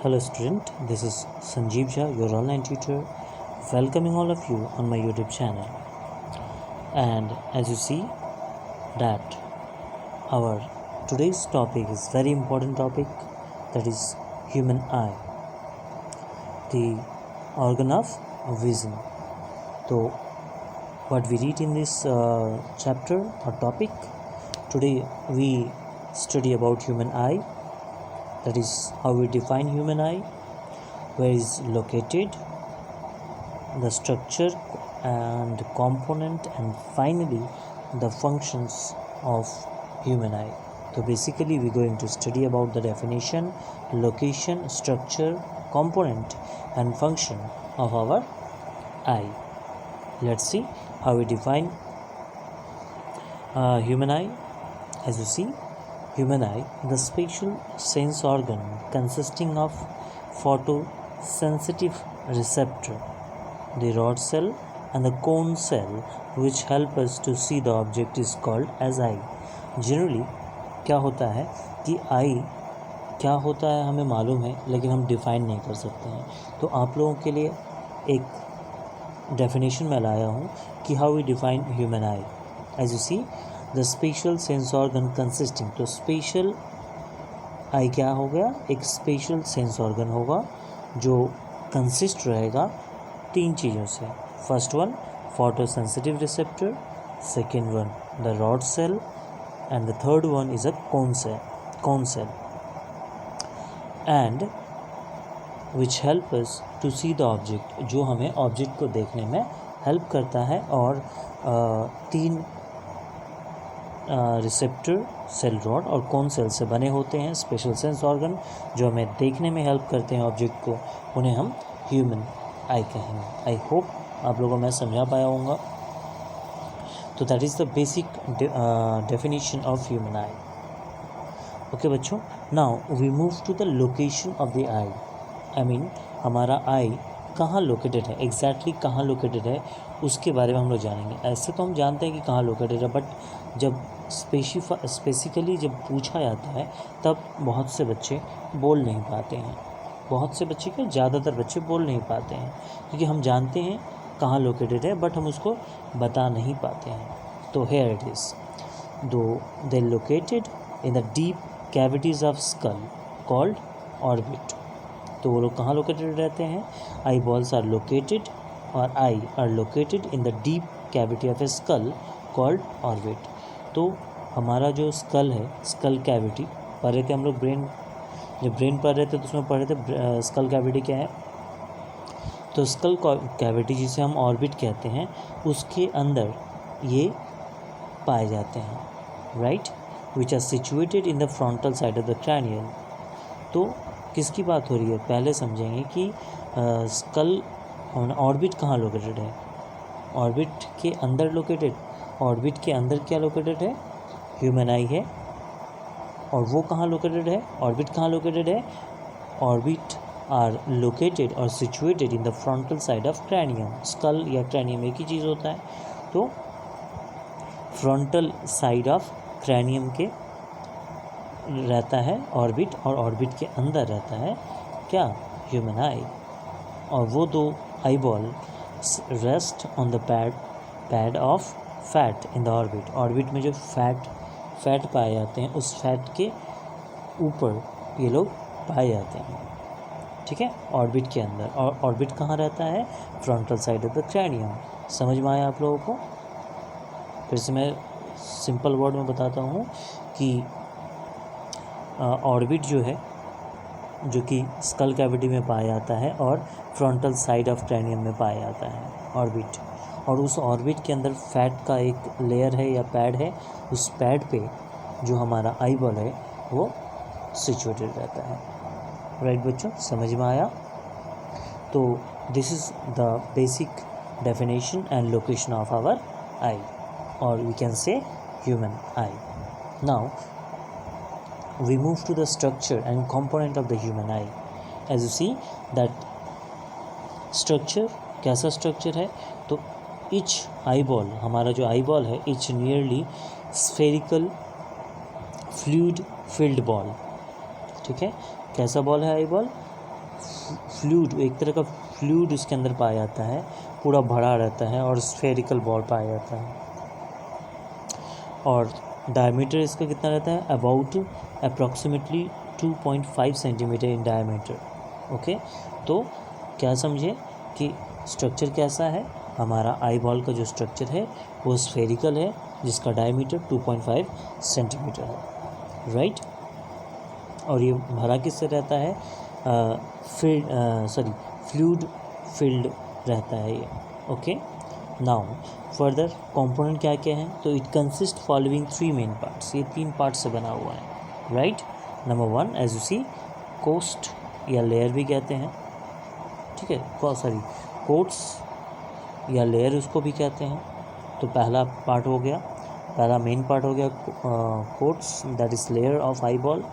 Hello student, this is Sanjeev Jha, your online tutor, welcoming all of you on my YouTube channel. And as you see that our today's topic is very important topic, that is human eye, the organ of vision. So what we read in this chapter or topic, today we study about human eye, that is how we define human eye, where is located, the structure and component, and finally the functions of human eye. So basically we're going to study about the definition, location, structure, component and function of our eye. Let's see how we define human eye. As you see, human eye, the spatial sense organ consisting of photosensitive receptor, the rod cell and the cone cell, which help us to see the object, is called as eye. Generally क्या होता है कि आई क्या होता है हमें मालूम है, लेकिन हम डिफाइन नहीं कर सकते हैं. तो आप लोगों के लिए एक डेफिनेशन मैं लाया हूँ कि how we define human eye. As you see, the special sense organ consisting, तो स्पेशल आई क्या हो गया, एक स्पेशल सेंस ऑर्गन होगा जो कंसिस्ट रहेगा तीन चीज़ों से. First one photosensitive receptor, second one the rod cell, and the third one is a cone cell, and which help us to see the object, जो हमें ऑब्जेक्ट को देखने में हेल्प करता है. और तीन रिसेप्टर, सेल रॉड और कौन सेल से बने होते हैं स्पेशल सेंस ऑर्गन, जो हमें देखने में हेल्प करते हैं ऑब्जेक्ट को. उन्हें हम ह्यूमन आई कहेंगे. आई होप आप लोगों को मैं समझा पाया होऊंगा. तो that is the basic definition of human eye. Okay बच्चों, now we move to the location of the eye. I mean हमारा आई कहाँ लोकेटेड है, एग्जैक्टली कहाँ लोकेटेड है, उसके बारे में हम लोग जानेंगे. ऐसे तो हम जानते हैं कि कहाँ लोकेटेड है, बट जब स्पेसिकली जब पूछा जाता है तब बहुत से बच्चे बोल नहीं पाते हैं. बहुत से बच्चे क्या, ज़्यादातर बच्चे बोल नहीं पाते हैं, क्योंकि हम जानते हैं कहाँ लोकेटेड है बट हम उसको बता नहीं पाते हैं. तो hair it is, though they located in the deep cavities of skull called orbit. तो वो लोग कहाँ लोकेटेड रहते हैं, आई बॉल्स आर लोकेटेड और eye are located in the deep cavity of a skull called orbit. तो हमारा जो स्कल है, स्कल कैविटी पढ़ रहे थे हम लोग, ब्रेन जब ब्रेन पढ़ रहे थे तो उसमें पढ़ रहे थे स्कल कैविटी क्या है. तो स्कल कैविटी जिसे हम ऑर्बिट कहते हैं, उसके अंदर ये पाए जाते हैं, right, which are situated in the frontal side of the cranial. तो किसकी बात हो रही है, पहले समझेंगे कि स्कल ऑर्बिट कहाँ लोकेटेड है. ऑर्बिट के अंदर लोकेटेड, ऑर्बिट के अंदर क्या लोकेटेड है, ह्यूमन आई है. और वो कहाँ लोकेटेड है, ऑर्बिट कहाँ लोकेटेड है, ऑर्बिट आर लोकेटेड और situated in the frontal side of cranium. Skull या क्रैनियम एक ही चीज़ होता है. तो फ्रंटल साइड ऑफ क्रैनियम के रहता है ऑर्बिट, और ऑर्बिट के अंदर रहता है क्या, ह्यूमन आई. और वो दो eye ball rest on the pad of fat in the orbit. Orbit में जो फैट पाए जाते हैं, उस फैट के ऊपर ये लोग पाए जाते हैं. ठीक है, ऑर्बिट के अंदर. और ऑर्बिट कहाँ रहता है, frontal side of the cranium. समझ में आया आप लोगों को. फिर से मैं सिंपल वर्ड में बताता हूँ कि ऑर्बिट जो है, जो कि स्कल कैविटी में पाया जाता है और फ्रंटल साइड ऑफ क्रैनियम में पाया जाता है ऑर्बिट. और उस ऑर्बिट के अंदर फैट का एक लेयर है या पैड है. उस पैड पे जो हमारा आई बॉल है वो सिचुएटेड रहता है. राइट बच्चों, समझ में आया. तो this is the basic definition and location of our eye, और we can say human eye. Now we move to the structure and component of the human eye. As you see that structure, कैसा structure है, तो each eyeball, हमारा जो eyeball है, each nearly spherical fluid filled ball. ठीक है, कैसा ball है आई बॉल, फ्लूइड, एक तरह का फ्लूइड उसके अंदर पाया जाता है, पूरा भरा रहता है और स्फेरिकल बॉल पाया जाता है। और डायमीटर इसका कितना रहता है, about approximately 2.5 centimetre in diameter. Okay, तो क्या समझे कि स्ट्रक्चर कैसा है, हमारा आई बॉल का जो स्ट्रक्चर है वो स्फेरिकल है जिसका डायमीटर 2.5 सेंटीमीटर है, राइट। और ये भरा किससे रहता है, फ्लूइड फिल्ड रहता है ये। ओके, नाउ फर्दर कंपोनेंट क्या क्या हैं, तो it consist following 3 main parts, ये 3 पार्ट से बना हुआ है, right. Number 1 as you see coat या लेयर भी कहते हैं, ठीक है, कोट्स या लेयर उसको भी कहते हैं। तो पहला पार्ट हो गया, पहला मेन पार्ट हो गया coats, that is layer of eyeball.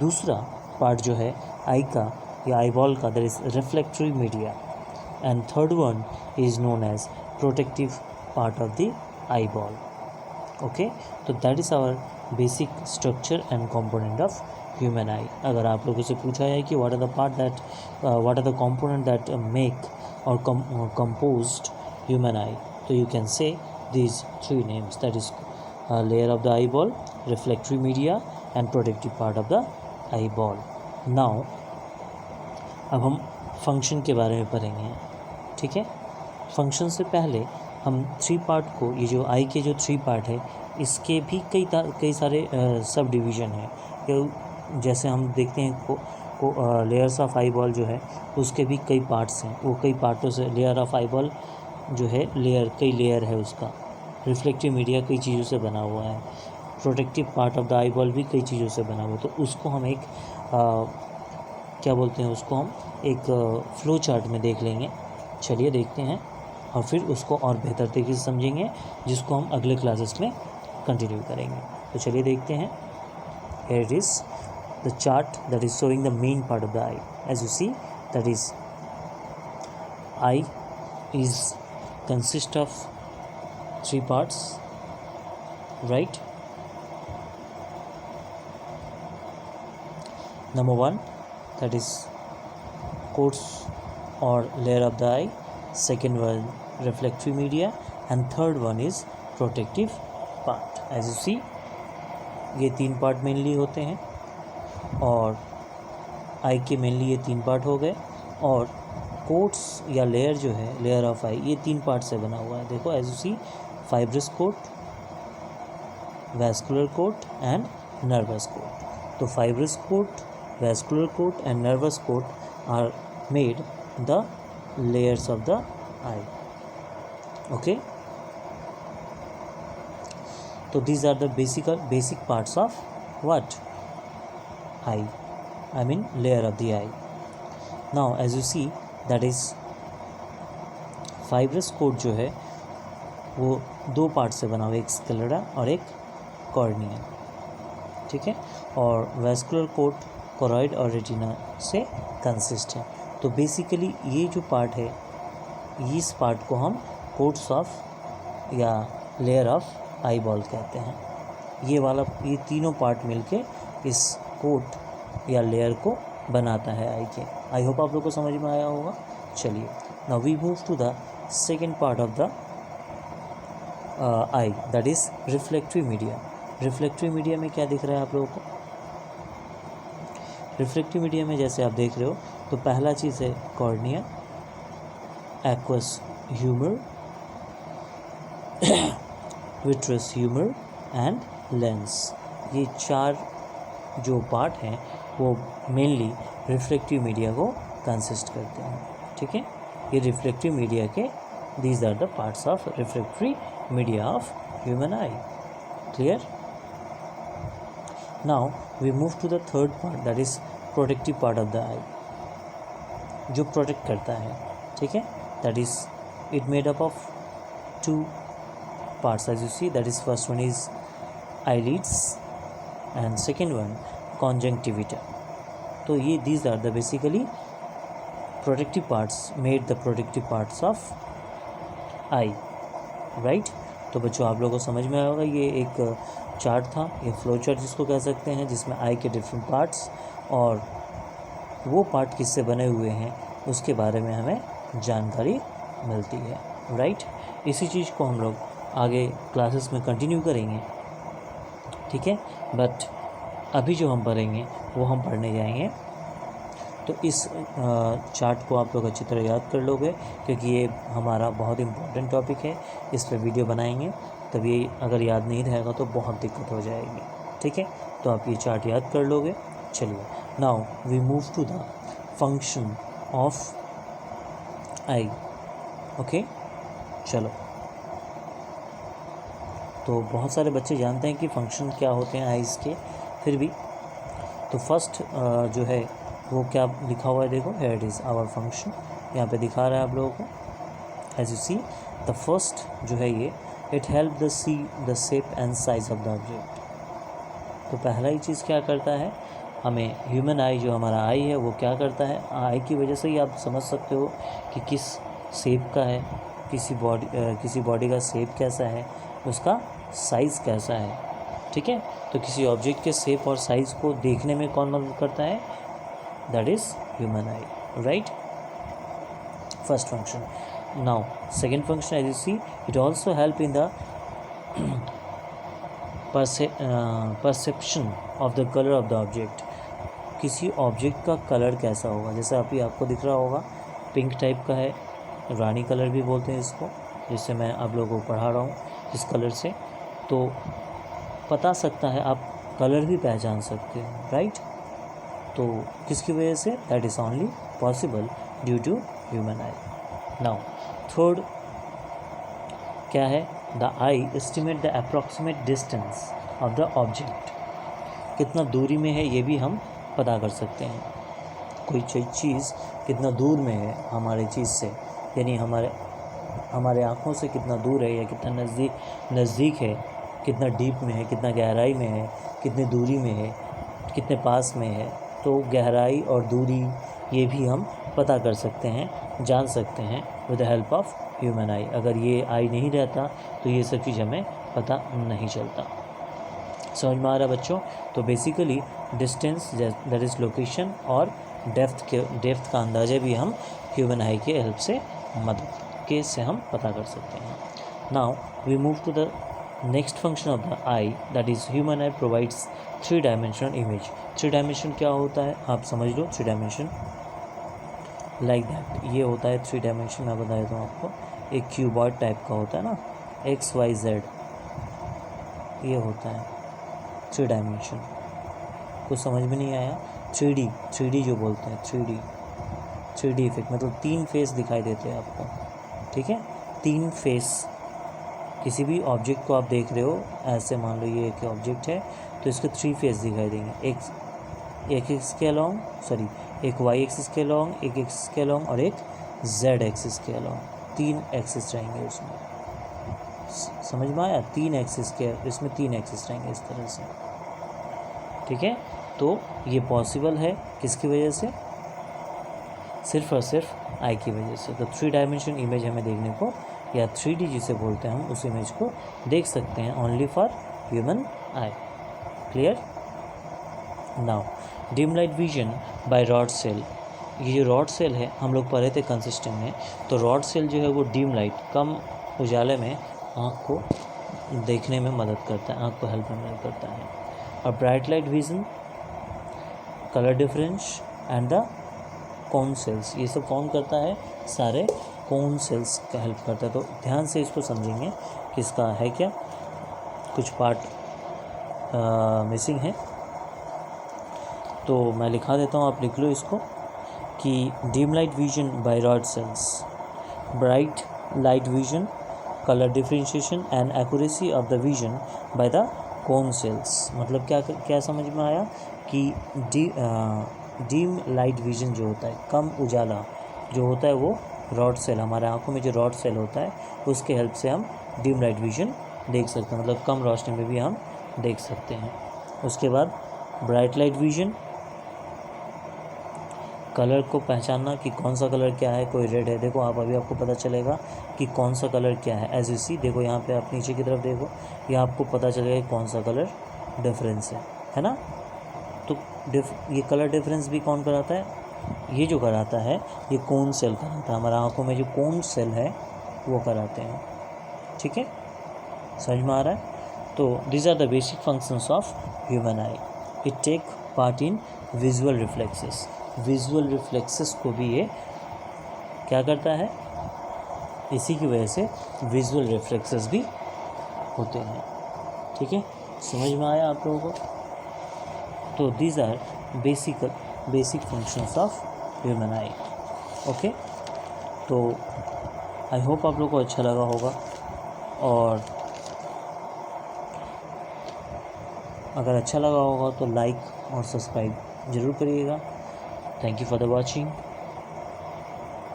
दूसरा पार्ट जो है आई का या आई बॉल का, that is refractory media. And third one is known as protective part of the eyeball. Okay, तो that is our basic structure and component of human eye. अगर आप लोगों से पूछा है कि what are the component that make और composed human eye, तो यू कैन से these 3 names, that is layer of the eyeball, refractory media and protective part of the eyeball. Now अब हम फंक्शन के बारे में पढ़ेंगे, ठीक है। फंक्शन से पहले हम 3 पार्ट को, ये जो आई के जो 3 पार्ट है इसके भी कई सारे सब डिवीज़न है। जैसे हम देखते हैं लेयर्स ऑफ आई बॉल जो है उसके भी कई पार्ट्स हैं, वो कई पार्टों से लेयर ऑफ आई बॉल जो है कई लेयर है उसका। रिफ्लेक्टिव मीडिया कई चीज़ों से बना हुआ है, protective part of the eye ball भी कई चीज़ों से बना हुआ है। तो उसको हम एक क्या बोलते हैं, उसको हम एक फ्लो चार्ट में देख लेंगे। चलिए देखते हैं और फिर उसको और बेहतर तरीके से समझेंगे, जिसको हम अगले क्लासेस में कंटिन्यू करेंगे। तो चलिए देखते हैं। Here it is the chart that is showing the main part of the eye. As you see that is eye is consist of 3 parts, right? Number 1, that is coats or layer of the eye. Second one, refractory media, and third one is protective part. As you see, ये 3 part mainly होते हैं और आई के mainly ये 3 part हो गए। और quotes या लेयर जो है, लेयर ऑफ आई, ये 3 पार्ट से बना हुआ है। देखो as you see, fibrous coat, vascular coat and nervous coat. तो fibrous coat, vascular coat and nervous coat are made the layers of the eye. Okay, तो these are the basic parts of what? Eye, I mean layer of the eye. Now as you see, that is fibrous coat जो है वो 2 part से बना हुआ है, एक sclera और एक कॉर्निया, ठीक है। और वैस्कुलर कोट कोरॉइड और रेटिना से कंसिस्ट है। तो बेसिकली ये जो पार्ट है, इस पार्ट को हम कोट्स ऑफ या लेयर ऑफ आई बॉल कहते हैं। ये तीनों पार्ट मिलके इस कोट या लेयर को बनाता है आई के। आई होप आप लोग को समझ में आया होगा। चलिए, now we move to the second part of the eye, that is refractory media. Refractory media में क्या दिख रहा है आप लोगों को? रिफ्लेक्टरी मीडिया में जैसे आप देख रहे हो, तो पहला चीज़ है cornea, aqueous humour, vitreous humour and lens. ये 4 जो पार्ट हैं वो मेनली रिफ्लेक्टिव मीडिया को कंसिस्ट करते हैं, ठीक है। ये रिफ्लेक्टिव मीडिया के these are the parts of refractory media of human eye. Clear? Now we move to the third part, that is protective part of the eye, जो protect करता है, ठीक है। That is it made up of 2 parts as you see, that is first one is eyelids and second one conjunctiva. तो ये these are the basically protective parts, made the protective parts of eye, right? तो बच्चों आप लोगों को समझ में आया होगा, ये एक चार्ट था, ये फ्लो चार्ट जिसको कह सकते हैं, जिसमें आई के डिफरेंट पार्ट्स और वो पार्ट किससे बने हुए हैं उसके बारे में हमें जानकारी मिलती है, राइट। इसी चीज़ को हम लोग आगे क्लासेस में कंटिन्यू करेंगे, ठीक है। बट अभी जो हम पढ़ेंगे वो हम पढ़ने जाएंगे, तो इस चार्ट को आप लोग अच्छी तरह याद कर लोगे, क्योंकि ये हमारा बहुत इम्पोर्टेंट टॉपिक है। इस पर वीडियो बनाएंगे, तब ये अगर याद नहीं रहेगा तो बहुत दिक्कत हो जाएगी, ठीक है। तो आप ये चार्ट याद कर लोगे। चलिए, now we move to the function of eye, okay. चलो, तो बहुत सारे बच्चे जानते हैं कि फंक्शन क्या होते हैं आइज़ के, फिर भी तो फर्स्ट जो है वो क्या लिखा हुआ है, देखो, here it is our function, यहाँ पे दिखा रहा है आप लोगों को। As you see the first जो है ये, it help the see the shape and size of the object. तो पहला ही चीज़ क्या करता है, हमें ह्यूमन आई, जो हमारा आई है वो क्या करता है, आई की वजह से ही आप समझ सकते हो कि किस शेप का है, किसी बॉडी का शेप कैसा है, उसका साइज़ कैसा है, ठीक है। तो किसी ऑब्जेक्ट के शेप और साइज़ को देखने में कौन मदद करता है, that is human eye, right. First function. Now second function, as you see, it also help in the perception of the colour of the object. किसी ऑब्जेक्ट का कलर कैसा होगा, जैसे अभी आपको दिख रहा होगा पिंक टाइप का है, रानी कलर भी बोलते हैं इसको, जिससे मैं आप लोगों को पढ़ा रहा हूँ इस कलर से, तो पता सकता है, आप कलर भी पहचान सकते हो, राइट। तो किसकी वजह से, that is only possible due to human eye. Now third क्या है, the eye estimate the approximate distance of the object. कितना दूरी में है ये भी हम पता कर सकते हैं, कोई चीज़ कितना दूर में है हमारे चीज़ से, यानी हमारे आँखों से कितना दूर है या कितना नज़दीक है, कितना डीप में है, कितना गहराई में है, कितनी दूरी में है, कितने पास में है। तो गहराई और दूरी ये भी हम पता कर सकते हैं, जान सकते हैं with the help of human eye. अगर ये आई नहीं रहता तो ये सब चीज़ हमें पता नहीं चलता। समझ में आ रहा है बच्चों। तो basically distance, that is location, और डेप्थ का अंदाज़ा भी हम ह्यूमन आई के हेल्प से से हम पता कर सकते हैं। Now we move to the next function of the eye, that is human eye provides 3 dimensional image. 3 dimension क्या होता है आप समझ लो, 3 डायमेंशन लाइक दैट, ये होता है 3 डायमेंशन। मैं बता देता हूँ आपको, एक क्यूबॉइड टाइप का होता है ना, XYZ, ये होता है 3 डायमेंशन। कुछ समझ में नहीं आया, 3D जो बोलते हैं, 3D इफेक्ट, मतलब 3 फेस दिखाई देते हैं आपको, ठीक है। 3 फेस, किसी भी ऑब्जेक्ट को आप देख रहे हो, ऐसे मान लो ये एक ऑब्जेक्ट है तो इसके 3 फेस दिखाई देंगे, एक एक्सिस के अलॉन्ग, सॉरी एक वाई एक्सिस के अलॉन्ग, एक एक्सिस के अलॉन्ग और एक जेड एक्सिस के अलॉन्ग। 3 एक्सिस रहेंगे उसमें, समझ में आया, 3 एक्सिस के, इसमें 3 एक्सिस रहेंगे इस तरह से, ठीक है। तो ये पॉसिबल है किसकी वजह से, सिर्फ और सिर्फ आई की वजह से। तो 3 डायमेंशन इमेज हमें देखने को, या 3D जिसे बोलते हैं हम, उस इमेज को देख सकते हैं only for human eye. Clear. Now dim light vision by rod cell. ये जो रॉड सेल है हम लोग पढ़े थे कंसिस्टेंट में, तो रॉड सेल जो है वो डिम लाइट, कम उजाले में आँख को देखने में मदद करता है, आँख को हेल्प में मदद करता है। और bright light vision, colour difference and the cone cells, ये सब कौन करता है, सारे कोन सेल्स का हेल्प करता है। तो ध्यान से इसको समझेंगे कि इसका है क्या, कुछ पार्ट मिसिंग है, तो मैं लिखा देता हूँ, आप लिख लो इसको, कि dim light vision by rod sales, bright light vision, colour differentiation and accuracy of the vision by the cone cells. मतलब क्या समझ में आया कि डीम लाइट विजन जो होता है, कम उजाला जो होता है, वो रॉड सेल, हमारे आंखों में जो रॉड सेल होता है उसके हेल्प से हम डीम लाइट विजन देख सकते हैं, मतलब कम रोशनी में भी हम देख सकते हैं। उसके बाद ब्राइट लाइट विजन, कलर को पहचानना कि कौन सा कलर क्या है, कोई रेड है, देखो आप, अभी आपको पता चलेगा कि कौन सा कलर क्या है। एज यू सी, देखो यहाँ पे आप नीचे की तरफ देखो, यहाँ आपको पता चलेगा कौन सा कलर डिफरेंस है ना। तो ये कलर डिफरेंस भी कौन कराता है, ये जो कराता है ये कोन सेल कराता है, हमारा आँखों में जो कोन सेल है वो कराते हैं। ठीक है, समझ में आ रहा है? तो these are the basic functions of human eye. It take part in visual reflexes. Visual reflexes को भी ये क्या करता है, इसी की वजह से विजुअल रिफ्लेक्सेस भी होते हैं। ठीक है, समझ में आया आप लोगों को? तो these are basic functions of human eye. Okay, तो आई होप आप लोगों को अच्छा लगा होगा, और अगर अच्छा लगा होगा तो लाइक और सब्सक्राइब ज़रूर करिएगा। Thank you for the watching.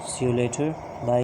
See you later, bye.